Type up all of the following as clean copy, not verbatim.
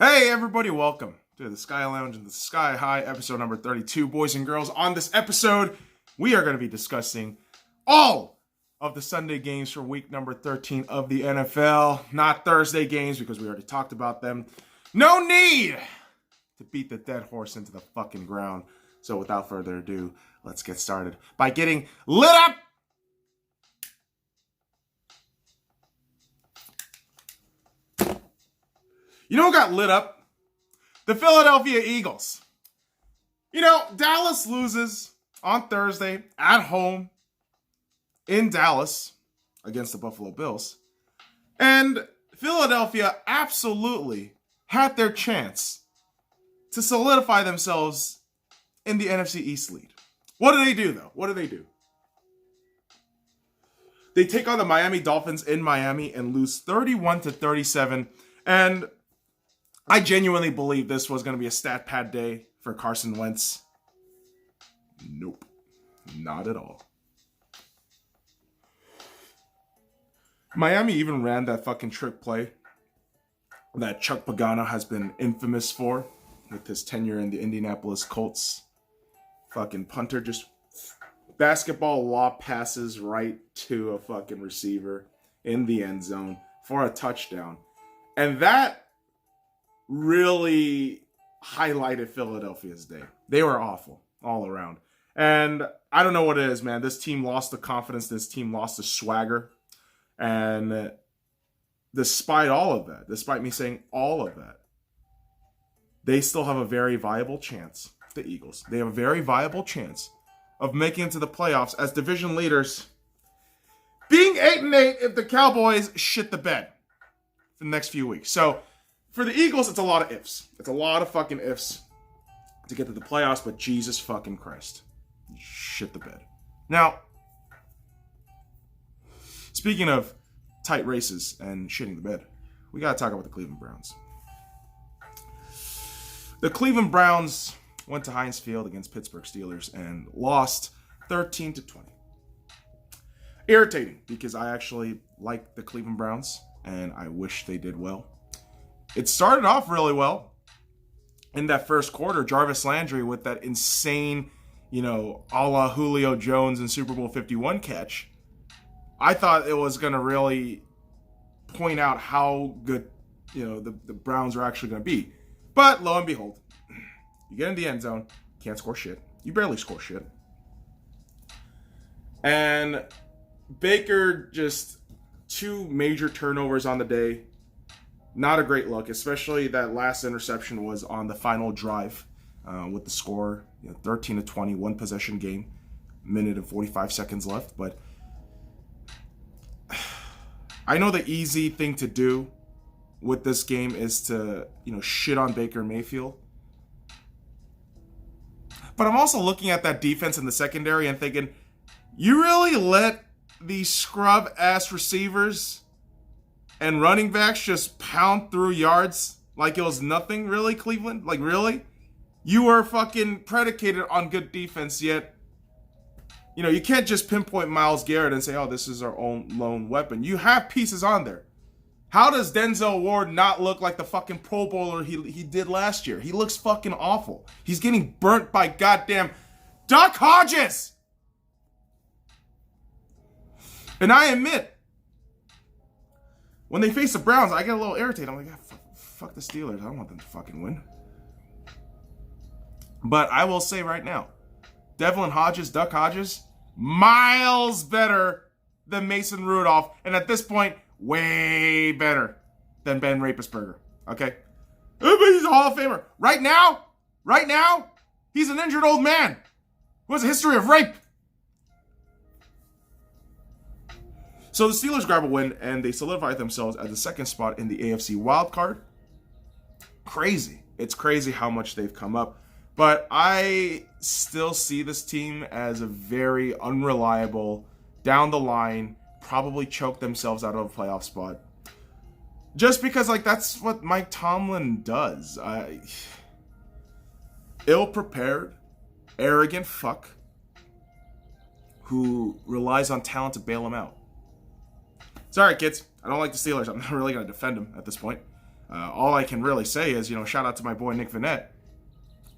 Hey everybody, welcome to the Sky Lounge and the Sky High, episode number 32, boys and girls. On this episode, we are going to be discussing all of the Sunday games for week number 13 of the NFL. Not Thursday games because we already talked about them. No need to beat the dead horse into the fucking ground. So without further ado, let's get started by getting lit up. You know who got lit up? The Philadelphia Eagles. You know, Dallas loses on Thursday at home in Dallas against the Buffalo Bills. And Philadelphia absolutely had their chance to solidify themselves in the NFC East lead. What do they do, though? What do? They take on the Miami Dolphins in Miami and lose 31-37. And I genuinely believe this was going to be a stat pad day for Carson Wentz. Nope. Not at all. Miami even ran that fucking trick play that Chuck Pagano has been infamous for with his tenure in the Indianapolis Colts. Fucking punter just basketball lob passes right to a fucking receiver in the end zone for a touchdown. And that really highlighted Philadelphia's day. They were awful all around. And I don't know what it is, man. This team lost the confidence. This team lost the swagger. And despite all of that, despite me saying all of that, they still have a very viable chance, the Eagles. They have a very viable chance of making it to the playoffs as division leaders, being 8-8 if the Cowboys shit the bed for the next few weeks. So for the Eagles, it's a lot of ifs. It's a lot of fucking ifs to get to the playoffs, but Jesus fucking Christ. Shit the bed. Now, speaking of tight races and shitting the bed, we got to talk about the Cleveland Browns. The Cleveland Browns went to Heinz Field against Pittsburgh Steelers and lost 13-20. Irritating, because I actually like the Cleveland Browns, and I wish they did well. It started off really well in that first quarter. Jarvis Landry with that insane, a la Julio Jones in Super Bowl 51 catch. I thought it was going to really point out how good, the Browns are actually going to be. But lo and behold, you get in the end zone, can't score shit. You barely score shit. And Baker just 2 major turnovers on the day. Not a great look, especially that last interception was on the final drive with the score 13-20, 1 possession game, minute and 45 seconds left. But I know the easy thing to do with this game is to, shit on Baker Mayfield. But I'm also looking at that defense in the secondary and thinking, you really let these scrub-ass receivers and running backs just pound through yards like it was nothing, really, Cleveland? Like, really? You were fucking predicated on good defense, yet, you can't just pinpoint Myles Garrett and say, oh, this is our own lone weapon. You have pieces on there. How does Denzel Ward not look like the fucking Pro Bowler he did last year? He looks fucking awful. He's getting burnt by goddamn Duck Hodges. And I admit, when they face the Browns, I get a little irritated. I'm like, fuck the Steelers. I don't want them to fucking win. But I will say right now, Devlin Hodges, Duck Hodges, miles better than Mason Rudolph. And at this point, way better than Ben Roethlisberger. Okay? But he's a Hall of Famer. Right now, he's an injured old man who has a history of rape. So the Steelers grab a win, and they solidify themselves at the second spot in the AFC wildcard. Crazy. It's crazy how much they've come up. But I still see this team as a very unreliable, down the line, probably choke themselves out of a playoff spot. Just because, that's what Mike Tomlin does. Ill-prepared, arrogant fuck who relies on talent to bail him out. Sorry, kids. I don't like the Steelers. I'm not really going to defend them at this point. All I can really say is, shout out to my boy Nick Vannett.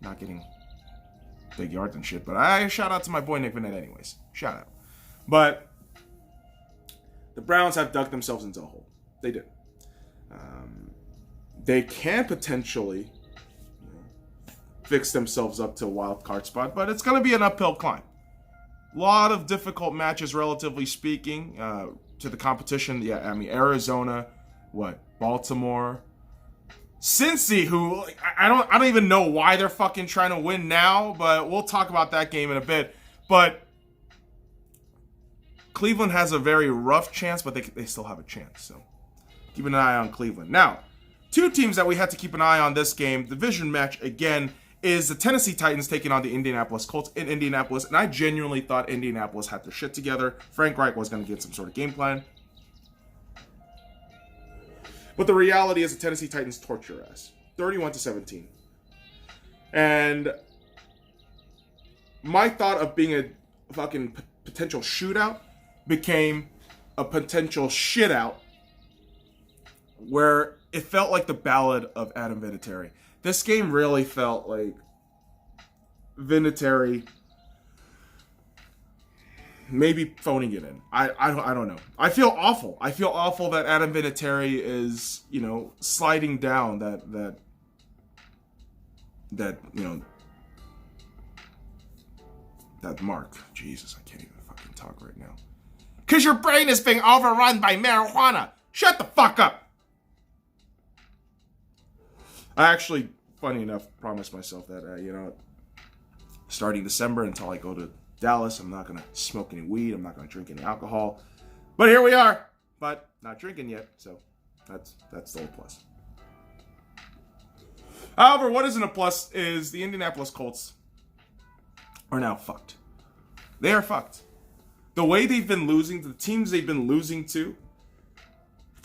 Not getting big yards and shit, but I shout out to my boy Nick Vannett anyways. Shout out. But the Browns have dug themselves into a hole. They did. They can potentially fix themselves up to a wild card spot, but it's going to be an uphill climb. A lot of difficult matches, relatively speaking, to the competition. Yeah, I mean, Arizona, Baltimore, Cincy, who I don't even know why they're fucking trying to win now, but we'll talk about that game in a bit. But Cleveland has a very rough chance, but they still have a chance. So keep an eye on Cleveland. Now, two teams that we had to keep an eye on this game, division match again, is the Tennessee Titans taking on the Indianapolis Colts in Indianapolis. And I genuinely thought Indianapolis had their shit together. Frank Reich was going to get some sort of game plan. But the reality is the Tennessee Titans torched your ass. 31-17. And my thought of being a fucking potential shootout became a potential shitout where it felt like the ballad of Adam Vinatieri. This game really felt like Vinatieri maybe phoning it in. I don't know. I feel awful. I feel awful that Adam Vinatieri is, sliding down that mark. Jesus, I can't even fucking talk right now. Because your brain is being overrun by marijuana. Shut the fuck up. I actually, funny enough, promised myself that, starting December until I go to Dallas, I'm not going to smoke any weed. I'm not going to drink any alcohol. But here we are. But not drinking yet, so that's still a plus. However, what isn't a plus is the Indianapolis Colts are now fucked. They are fucked. The way they've been losing, the teams they've been losing to,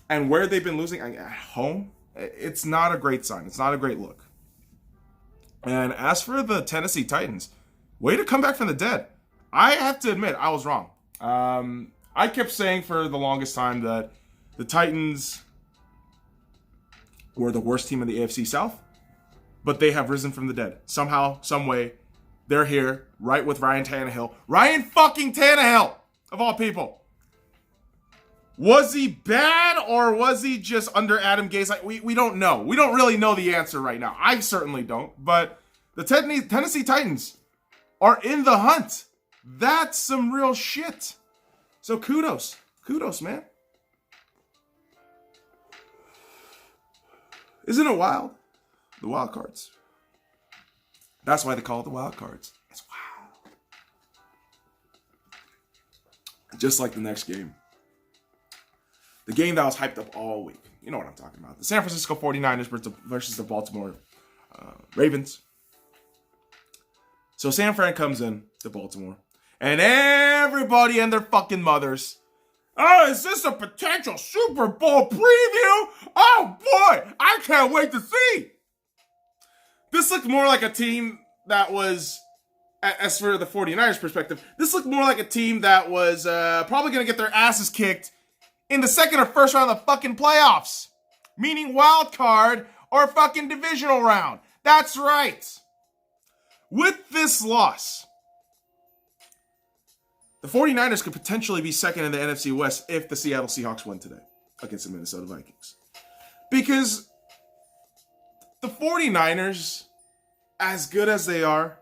and where they've been losing at home, it's not a great sign. It's not a great look. And as for the Tennessee Titans, way to come back from the dead. I have to admit, I was wrong. I kept saying for the longest time that the Titans were the worst team in the AFC South, but they have risen from the dead. Somehow, some way, they're here, right with Ryan Tannehill. Ryan fucking Tannehill, of all people. Was he bad or was he just under Adam Gase? We don't know. We don't really know the answer right now. I certainly don't. But the Tennessee Titans are in the hunt. That's some real shit. So kudos. Kudos, man. Isn't it wild? The wild cards. That's why they call it the wild cards. It's wild. Just like the next game. The game that was hyped up all week. You know what I'm talking about. The San Francisco 49ers versus the Baltimore Ravens. So San Fran comes in to Baltimore. And everybody and their fucking mothers. Oh, is this a potential Super Bowl preview? Oh boy, I can't wait to see. This looked more like a team that was, as for the 49ers perspective, this looked more like a team that was probably going to get their asses kicked in the second or first round of the fucking playoffs. Meaning wild card or fucking divisional round. That's right. With this loss, the 49ers could potentially be second in the NFC West if the Seattle Seahawks win today against the Minnesota Vikings. Because the 49ers, as good as they are,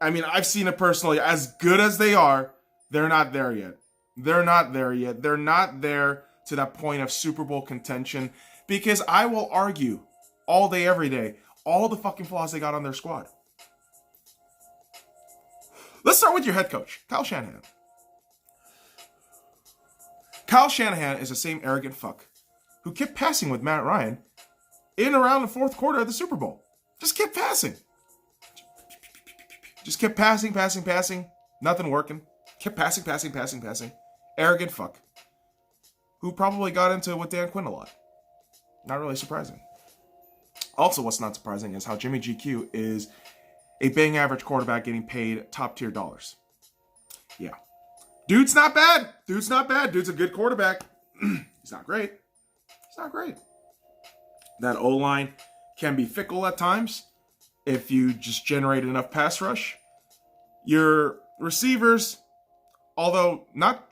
I mean, I've seen it personally, as good as they are, they're not there yet. They're not there yet. They're not there to that point of Super Bowl contention because I will argue all day, every day, all the fucking flaws they got on their squad. Let's start with your head coach, Kyle Shanahan. Kyle Shanahan is the same arrogant fuck who kept passing with Matt Ryan in around the fourth quarter of the Super Bowl. Just kept passing. Just kept passing. Nothing working. Kept passing. Arrogant fuck. Who probably got into it with Dan Quinn a lot. Not really surprising. Also, what's not surprising is how Jimmy GQ is a bang average quarterback getting paid top tier dollars. Yeah. Dude's not bad. Dude's a good quarterback. He's not great. That O-line can be fickle at times if you just generate enough pass rush. Your receivers, although not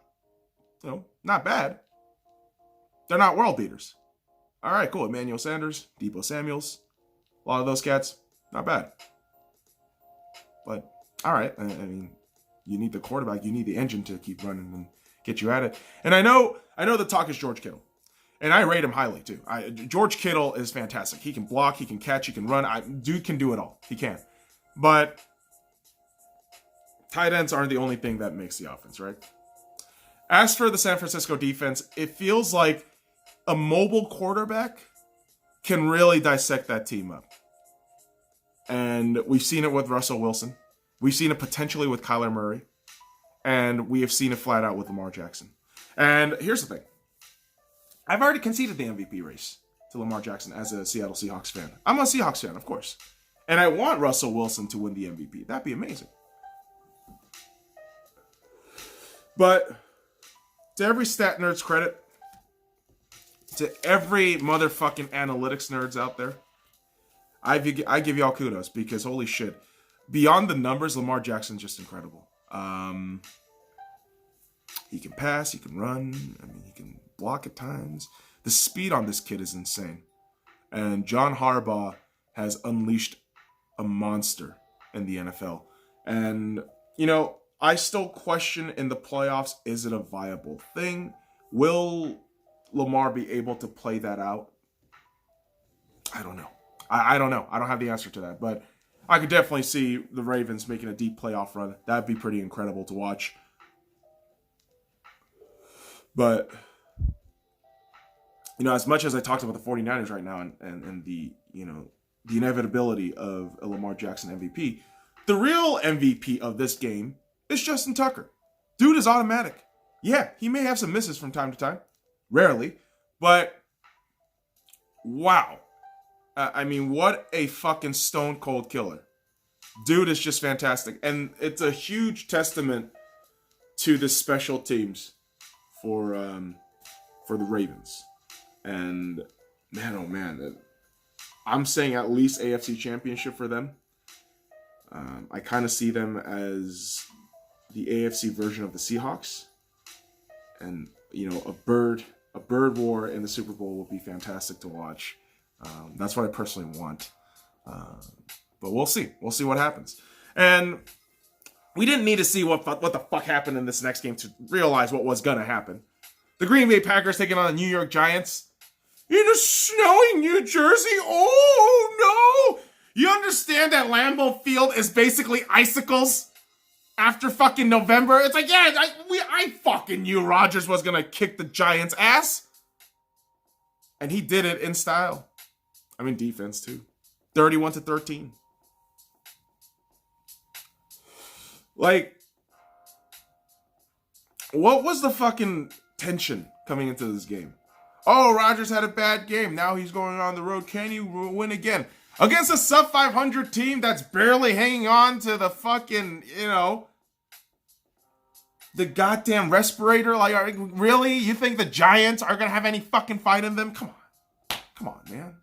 bad, they're not world beaters. All right, cool. Emmanuel Sanders, Deebo Samuels, a lot of those cats, not bad. But all right, I mean, you need the quarterback, you need the engine to keep running and get you at it. And I know the talk is George Kittle, and I rate him highly too. George Kittle is fantastic. He can block, he can catch, he can run. Dude can do it all. He can. But tight ends aren't the only thing that makes the offense, right? As for the San Francisco defense, it feels like a mobile quarterback can really dissect that team up. And we've seen it with Russell Wilson. We've seen it potentially with Kyler Murray. And we have seen it flat out with Lamar Jackson. And here's the thing. I've already conceded the MVP race to Lamar Jackson as a Seattle Seahawks fan. I'm a Seahawks fan, of course. And I want Russell Wilson to win the MVP. That'd be amazing. But to every stat nerd's credit, to every motherfucking analytics nerds out there, I give y'all kudos because holy shit, beyond the numbers, Lamar Jackson's just incredible. He can pass, he can run, I mean, he can block at times. The speed on this kid is insane. And John Harbaugh has unleashed a monster in the NFL. And, you know, I still question in the playoffs, is it a viable thing? Will Lamar be able to play that out? I don't know. I don't know. I don't have the answer to that. But I could definitely see the Ravens making a deep playoff run. That'd be pretty incredible to watch. But, you know, as much as I talked about the 49ers right now and the, you know, the inevitability of a Lamar Jackson MVP, the real MVP of this game is Justin Tucker. Dude is automatic. Yeah, he may have some misses from time to time. Rarely. But, wow. I mean, what a fucking stone cold killer. Dude is just fantastic. And it's a huge testament to the special teams for the Ravens. And, man, oh man. I'm saying at least AFC Championship for them. I kind of see them as the AFC version of the Seahawks. And, you know, a bird war in the Super Bowl would be fantastic to watch. That's what I personally want. But we'll see. We'll see what happens. And we didn't need to see what the fuck happened in this next game to realize what was going to happen. The Green Bay Packers taking on the New York Giants in a snowy New Jersey. Oh, no. You understand that Lambeau Field is basically icicles after fucking November? It's like, yeah, I fucking knew Rodgers was going to kick the Giants' ass. And he did it in style. I mean, defense, too. 31-13. Like, what was the fucking tension coming into this game? Oh, Rodgers had a bad game. Now he's going on the road. Can he win again? Against a sub-500 team that's barely hanging on to the fucking, you know, the goddamn respirator. Like, really? You think the Giants are going to have any fucking fight in them? Come on. Come on, man.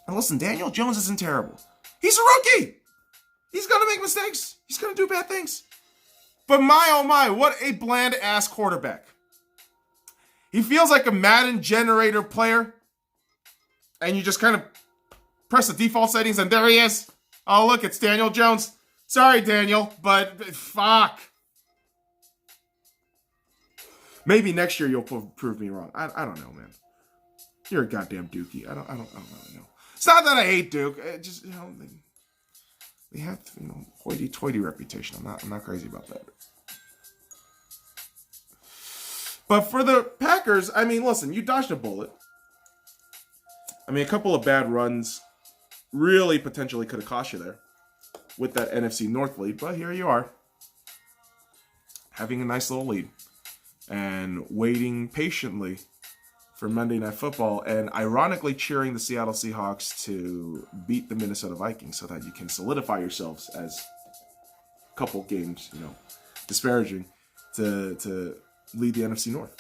And listen, Daniel Jones isn't terrible. He's a rookie. He's going to make mistakes. He's going to do bad things. But my, oh my, what a bland-ass quarterback. He feels like a Madden generator player. And you just kind of press the default settings and there he is. Oh, look, it's Daniel Jones. Sorry, Daniel, but fuck. Maybe next year you'll prove me wrong. I don't know, man. You're a goddamn Dookie. I don't really know. It's not that I hate Duke. It just, you know, they have, you know, hoity-toity reputation. I'm not crazy about that. But for the Packers, I mean, listen, you dodged a bullet. I mean, a couple of bad runs really potentially could have cost you there with that NFC North lead. But here you are, having a nice little lead and waiting patiently for Monday Night Football and ironically cheering the Seattle Seahawks to beat the Minnesota Vikings so that you can solidify yourselves as a couple games, you know, disparaging to lead the NFC North.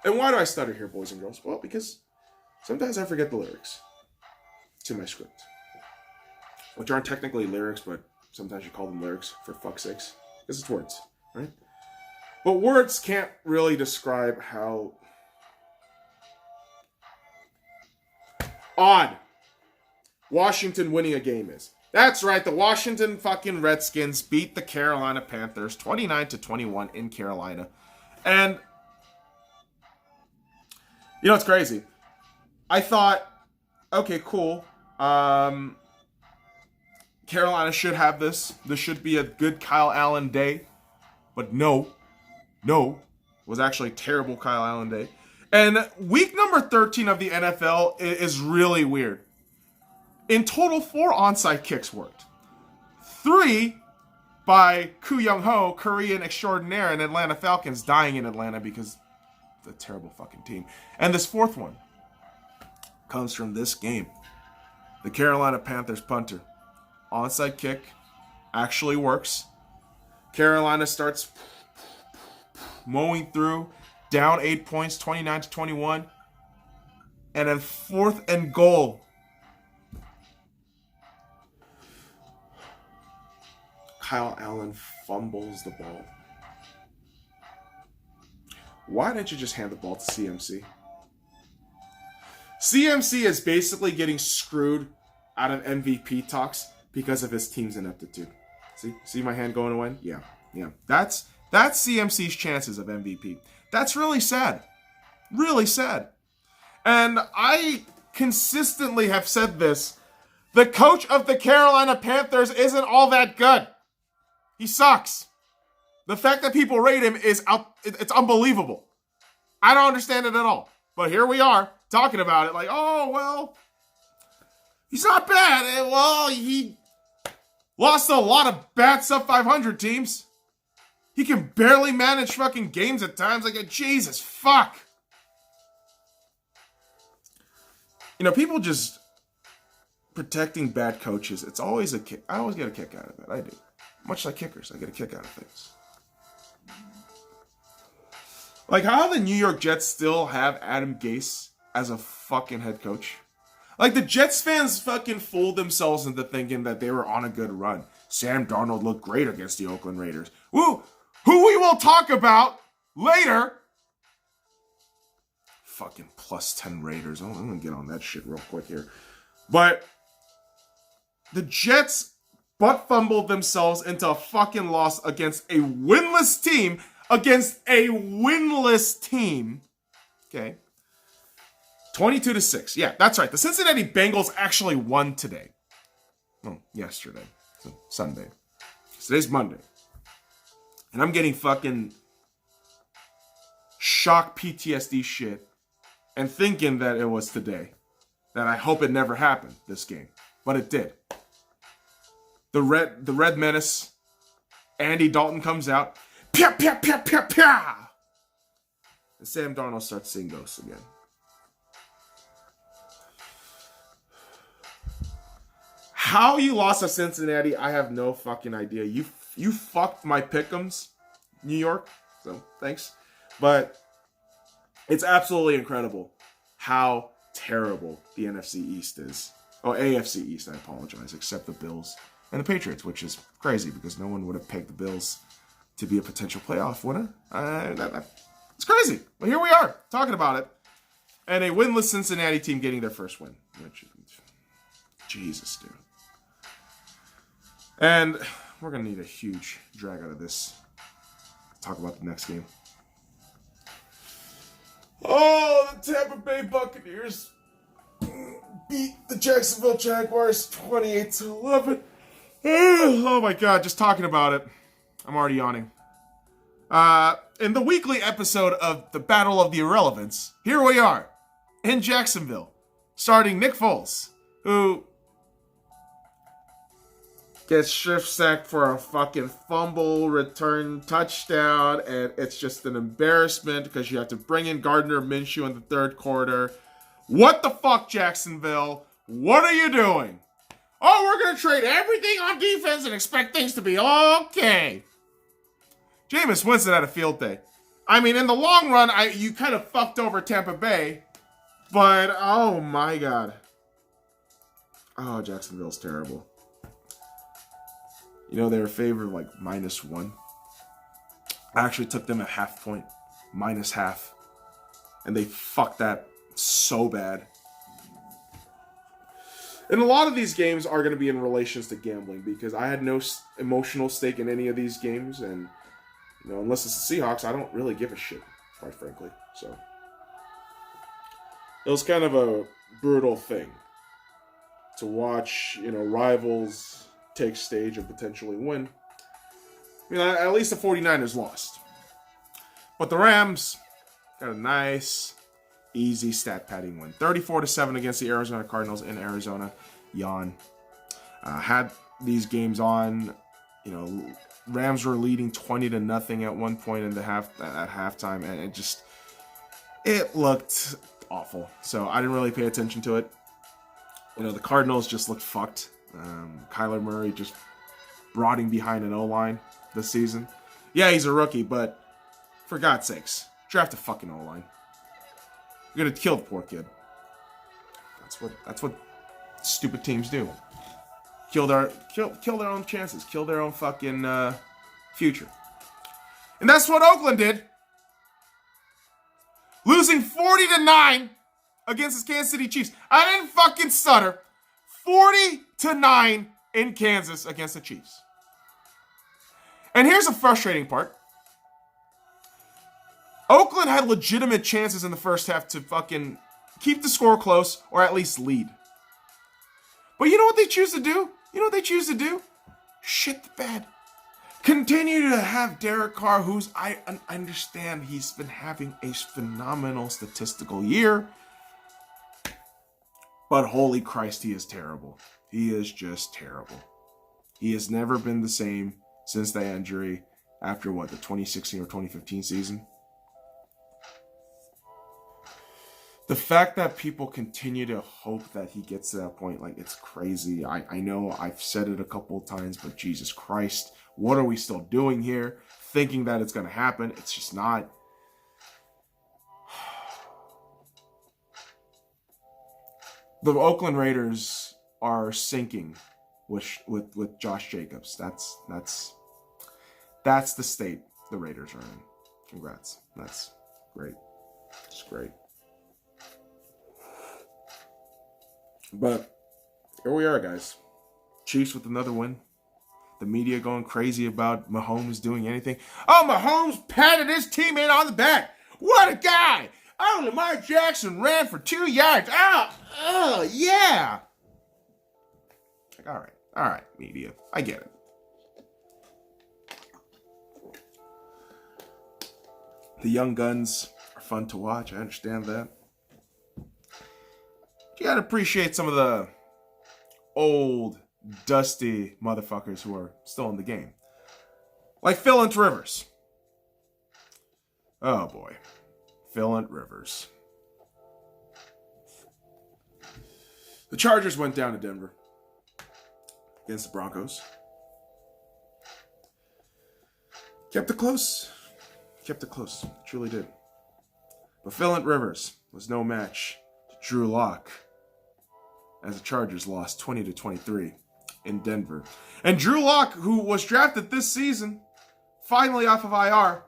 And why do I stutter here, boys and girls? Well, because sometimes I forget the lyrics to my script, which aren't technically lyrics, but sometimes you call them lyrics for fuck's sakes, because it's words, right? But words can't really describe how odd Washington winning a game is. That's right, the Washington fucking Redskins beat the Carolina Panthers 29-21 in Carolina. And, you know, it's crazy. I thought, okay, cool. Carolina should have this. This should be a good Kyle Allen day. But no. It was actually a terrible Kyle Allen day. And week number 13 of the NFL is really weird. In total, 4 onside kicks worked. 3 by Koo Young-ho, Korean extraordinaire, and Atlanta Falcons dying in Atlanta because it's a terrible fucking team. And this 4th one comes from this game. The Carolina Panthers punter. Onside kick actually works. Carolina starts mowing through, down 8 points, 29-21. And then 4th and goal. Kyle Allen fumbles the ball. Why didn't you just hand the ball to CMC? CMC is basically getting screwed out of MVP talks because of his team's ineptitude. See my hand going away? Yeah. That's CMC's chances of MVP. That's really sad. Really sad. And I consistently have said this. The coach of the Carolina Panthers isn't all that good. He sucks. The fact that people rate him it's unbelievable. I don't understand it at all. But here we are talking about it like, oh, well, he's not bad. Well, he lost a lot of bad sub 500 teams. He can barely manage fucking games at times. Like, Jesus, fuck. You know, people just protecting bad coaches. It's always a kick. I always get a kick out of it. I do. Much like kickers, I get a kick out of things. Like how the New York Jets still have Adam Gase as a fucking head coach. Like the Jets fans fucking fooled themselves into thinking that they were on a good run. Sam Darnold looked great against the Oakland Raiders. Who we will talk about later. Fucking plus 10 Raiders. I'm gonna get on that shit real quick here. But the Jets butt fumbled themselves into a fucking loss against a winless team. Okay. 22-6. Yeah, that's right. The Cincinnati Bengals actually won today. Well, yesterday. So Sunday. Today's Monday. And I'm getting fucking shock PTSD shit and thinking that it was today. That I hope it never happened, this game. But it did. The Red Menace, Andy Dalton comes out. Pia, pia, pia, pia, pia. And Sam Darnold starts seeing ghosts again. How you lost to Cincinnati, I have no fucking idea. You fucked my pick'ems, New York. So, thanks. But it's absolutely incredible how terrible the NFC East is. Oh, AFC East, I apologize, except the Bills and the Patriots, which is crazy because no one would have pegged the Bills to be a potential playoff winner. It's crazy. But here we are, talking about it. And a winless Cincinnati team getting their first win. Which, Jesus, dude. And we're going to need a huge drag out of this. Talk about the next game. Oh, the Tampa Bay Buccaneers beat the Jacksonville Jaguars 28-11. Oh my God, just talking about it, I'm already yawning. In the weekly episode of the Battle of the Irrelevance, here we are, in Jacksonville, starting Nick Foles, who gets strip sacked for a fucking fumble return touchdown, and it's just an embarrassment because you have to bring in Gardner Minshew in the third quarter. What the fuck, Jacksonville? What are you doing? Oh, we're going to trade everything on defense and expect things to be okay. Jameis Winston had a field day. I mean, in the long run, you kind of fucked over Tampa Bay, but oh my god. Oh, Jacksonville's terrible. You know, they were favored like -1. I actually took them at half point, -half. And they fucked that so bad. And a lot of these games are going to be in relations to gambling because I had no emotional stake in any of these games. And, you know, unless it's the Seahawks, I don't really give a shit, quite frankly. So, it was kind of a brutal thing to watch, you know, rivals take stage and potentially win. I mean, at least the 49ers lost. But the Rams got a nice, easy stat padding win. 34-7 against the Arizona Cardinals in Arizona. Yawn. Had these games on, you know, Rams were leading 20-0 at one point in the at halftime, and it looked awful. So I didn't really pay attention to it. You know, the Cardinals just looked fucked. Kyler Murray just rotting behind an O-line this season. Yeah, he's a rookie, but for God's sakes, draft a fucking O-line. You're gonna kill the poor kid. That's what stupid teams do. Kill their own chances. Kill their own fucking future. And that's what Oakland did. Losing 40-9 against the Kansas City Chiefs. I didn't fucking stutter. 40-9 in Kansas against the Chiefs. And here's the frustrating part. Oakland had legitimate chances in the first half to fucking keep the score close or at least lead. But you know what they choose to do? You know what they choose to do? Shit the bed. Continue to have Derek Carr, who's, I understand he's been having a phenomenal statistical year. But holy Christ, he is terrible. He is just terrible. He has never been the same since the injury after the 2016 or 2015 season. The fact that people continue to hope that he gets to that point, like, it's crazy. I know I've said it a couple of times, but Jesus Christ, what are we still doing here? Thinking that it's going to happen. It's just not. The Oakland Raiders are sinking with Josh Jacobs. That's the state the Raiders are in. Congrats. That's great. It's great. But here we are, guys. Chiefs with another win. The media going crazy about Mahomes doing anything. Oh, Mahomes patted his teammate on the back. What a guy! Oh, Lamar Jackson ran for 2 yards. Oh, yeah. Like, all right, media. I get it. The young guns are fun to watch. I understand that. You gotta appreciate some of the old, dusty motherfuckers who are still in the game. Like Phillip Rivers. Oh, boy. Phillip Rivers. The Chargers went down to Denver against the Broncos. Kept it close. Truly did. But Phillip Rivers was no match to Drew Lock as the Chargers lost 20-23 in Denver. And Drew Lock, who was drafted this season, finally off of IR,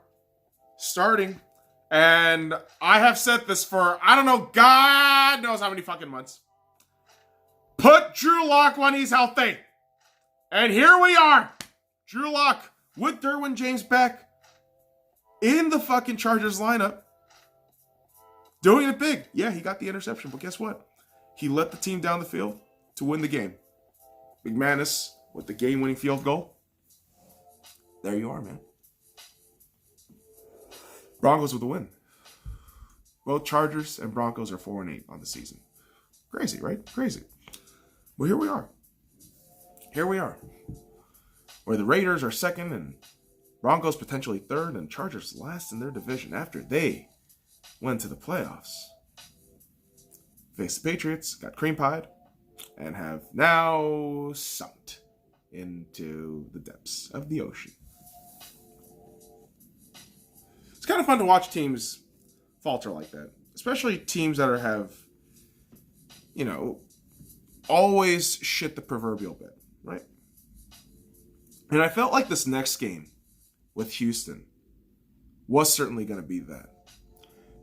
starting. And I have said this for, I don't know, God knows how many fucking months. Put Drew Lock when he's healthy. And here we are. Drew Lock with Derwin James back in the fucking Chargers lineup. Doing it big. Yeah, he got the interception, but guess what? He let the team down the field to win the game. McManus with the game-winning field goal. There you are, man. Broncos with the win. Both Chargers and Broncos are 4-8 on the season. Crazy, right? Crazy. Well, here we are. Where the Raiders are second and Broncos potentially third and Chargers last in their division after they went to the playoffs. Faced the Patriots, got cream pied, and have now sunk into the depths of the ocean. It's it's kind of fun to watch teams falter like that, especially teams that have, always shit the proverbial bit, right? And I felt like this next game with Houston was certainly going to be that.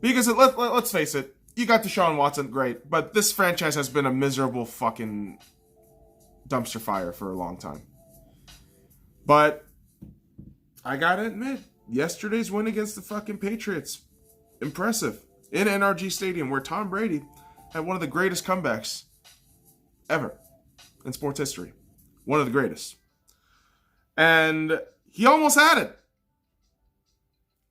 Because let's face it, you got Deshaun Watson, great, but this franchise has been a miserable fucking dumpster fire for a long time. But I gotta admit, yesterday's win against the fucking Patriots, impressive. In NRG Stadium, where Tom Brady had one of the greatest comebacks ever in sports history. One of the greatest. And he almost had it.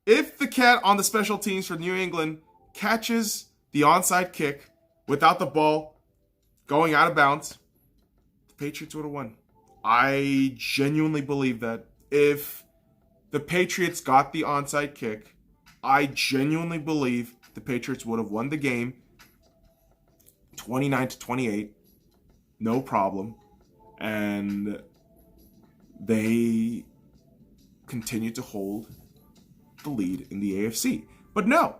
If the cat on the special teams for New England catches the onside kick without the ball going out of bounds, the Patriots would have won. I genuinely believe that. If the Patriots got the onside kick, I genuinely believe the Patriots would have won the game 29-28, no problem. And they continued to hold the lead in the AFC. But no.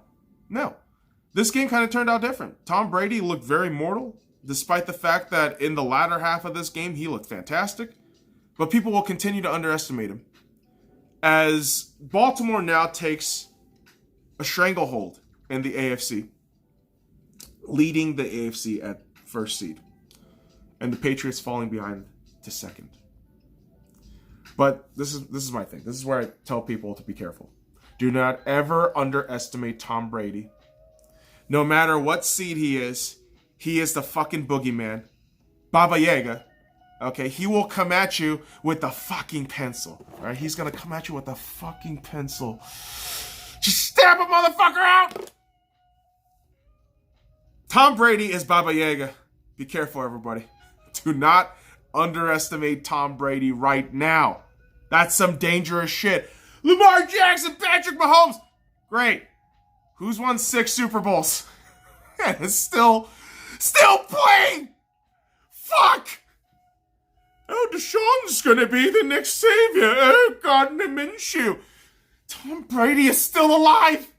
This game kind of turned out different. Tom Brady looked very mortal, despite the fact that in the latter half of this game, he looked fantastic. But people will continue to underestimate him, as Baltimore now takes a stranglehold in the AFC, leading the AFC at first seed, and the Patriots falling behind to second. But this is my thing. This is where I tell people to be careful. Do not ever underestimate Tom Brady. No matter what seed he is the fucking boogeyman. Baba Yaga. Okay, he will come at you with the fucking pencil. Alright, he's gonna come at you with a fucking pencil. Just stab a motherfucker out! Tom Brady is Baba Yaga. Be careful, everybody. Do not underestimate Tom Brady right now. That's some dangerous shit. Lamar Jackson, Patrick Mahomes. Great. Who's won 6 Super Bowls? And is still playing. Fuck. Oh, Deshaun's gonna be the next savior. Oh, Gardner Minshew. Tom Brady is still alive.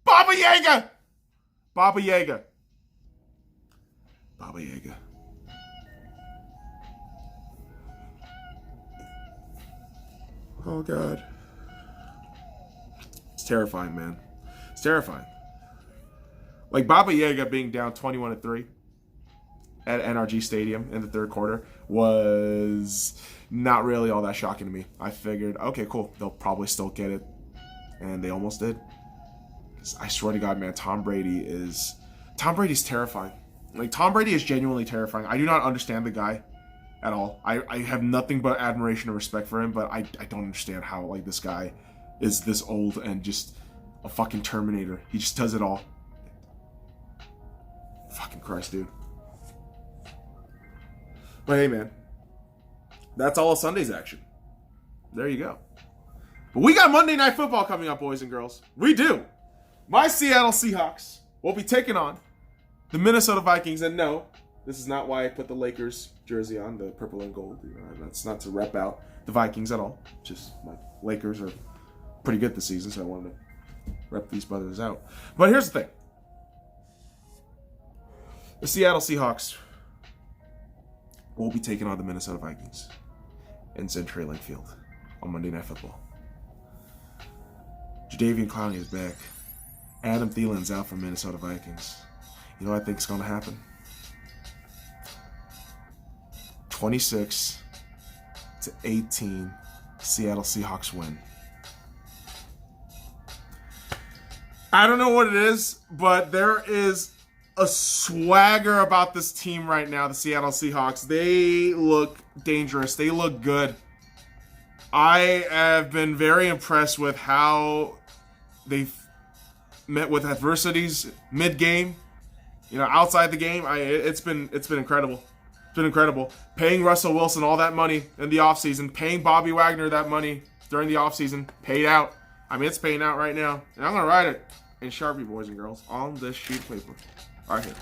Baba Yaga. Baba Yaga. Baba Yaga. Oh, God. It's terrifying, man. It's terrifying. Like, Baba Yaga being down 21-3 at NRG Stadium in the third quarter was not really all that shocking to me. I figured, okay, cool. They'll probably still get it. And they almost did. I swear to God, man, Tom Brady's terrifying. Like, Tom Brady is genuinely terrifying. I do not understand the guy at all. I have nothing but admiration and respect for him, but I don't understand how, like, this guy is this old and just a fucking Terminator. He just does it all. Fucking Christ, dude. But hey, man, that's all of Sunday's action. There you go. But we got Monday Night Football coming up, boys and girls. We do. My Seattle Seahawks will be taking on the Minnesota Vikings. And no, this is not why I put the Lakers jersey on, the purple and gold. That's not to rep out the Vikings at all. Just my Lakers are pretty good this season, so I wanted to rep these brothers out. But here's the thing. The Seattle Seahawks will be taking on the Minnesota Vikings in CenturyLink Field on Monday Night Football. Jadeveon Clowney is back. Adam Thielen's out for Minnesota Vikings. You know what I think is going to happen? 26-18, Seattle Seahawks win. I don't know what it is, but there is a swagger about this team right now, the Seattle Seahawks. They look dangerous. They look good. I have been very impressed with how they've met with adversities mid-game, outside the game. It's been incredible. It's been incredible. Paying Russell Wilson all that money in the offseason, paying Bobby Wagner that money during the offseason, paid out. I mean, it's paying out right now. And I'm going to write it in Sharpie, boys and girls, on this sheet of paper. Right here.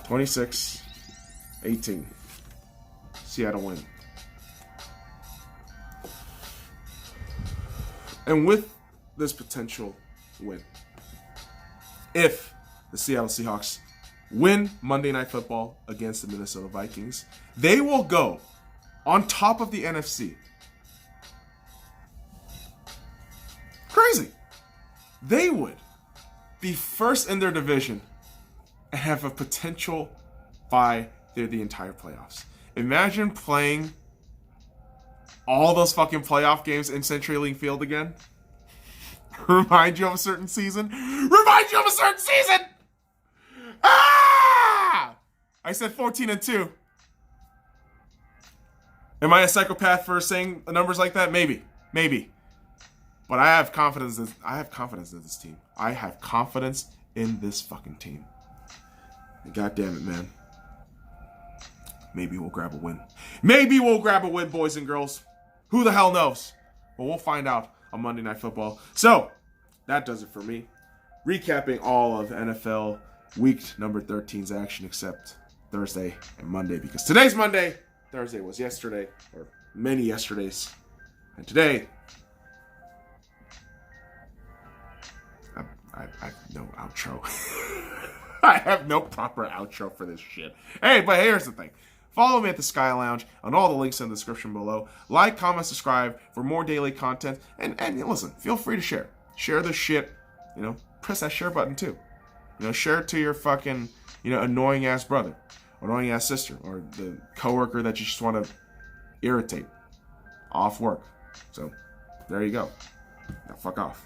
26-18. Seattle win. And with this potential win. If the Seattle Seahawks win Monday Night Football against the Minnesota Vikings, they will go on top of the NFC. Crazy. They would be first in their division and have a potential bye through the entire playoffs. Imagine playing all those fucking playoff games in CenturyLink Field again. Remind you of a certain season. Ah! I said 14-2. Am I a psychopath for saying numbers like that? Maybe. But I have confidence in this team. I have confidence in this fucking team. And God damn it, man. Maybe we'll grab a win. Boys and girls. Who the hell knows? Well, we'll find out on Monday Night Football. So, that does it for me. Recapping all of NFL week number 13's action except Thursday and Monday. Because today's Monday. Thursday was yesterday. Or many yesterdays. And today, I have no outro. I have no proper outro for this shit. Hey, but here's the thing. Follow me at the SkyLounge on all the links in the description below. Like, comment, subscribe for more daily content. And listen, feel free to share. Share this shit. Press that share button too. Share it to your fucking, annoying ass brother, annoying ass sister, or the coworker that you just want to irritate off work. So, there you go. Now fuck off.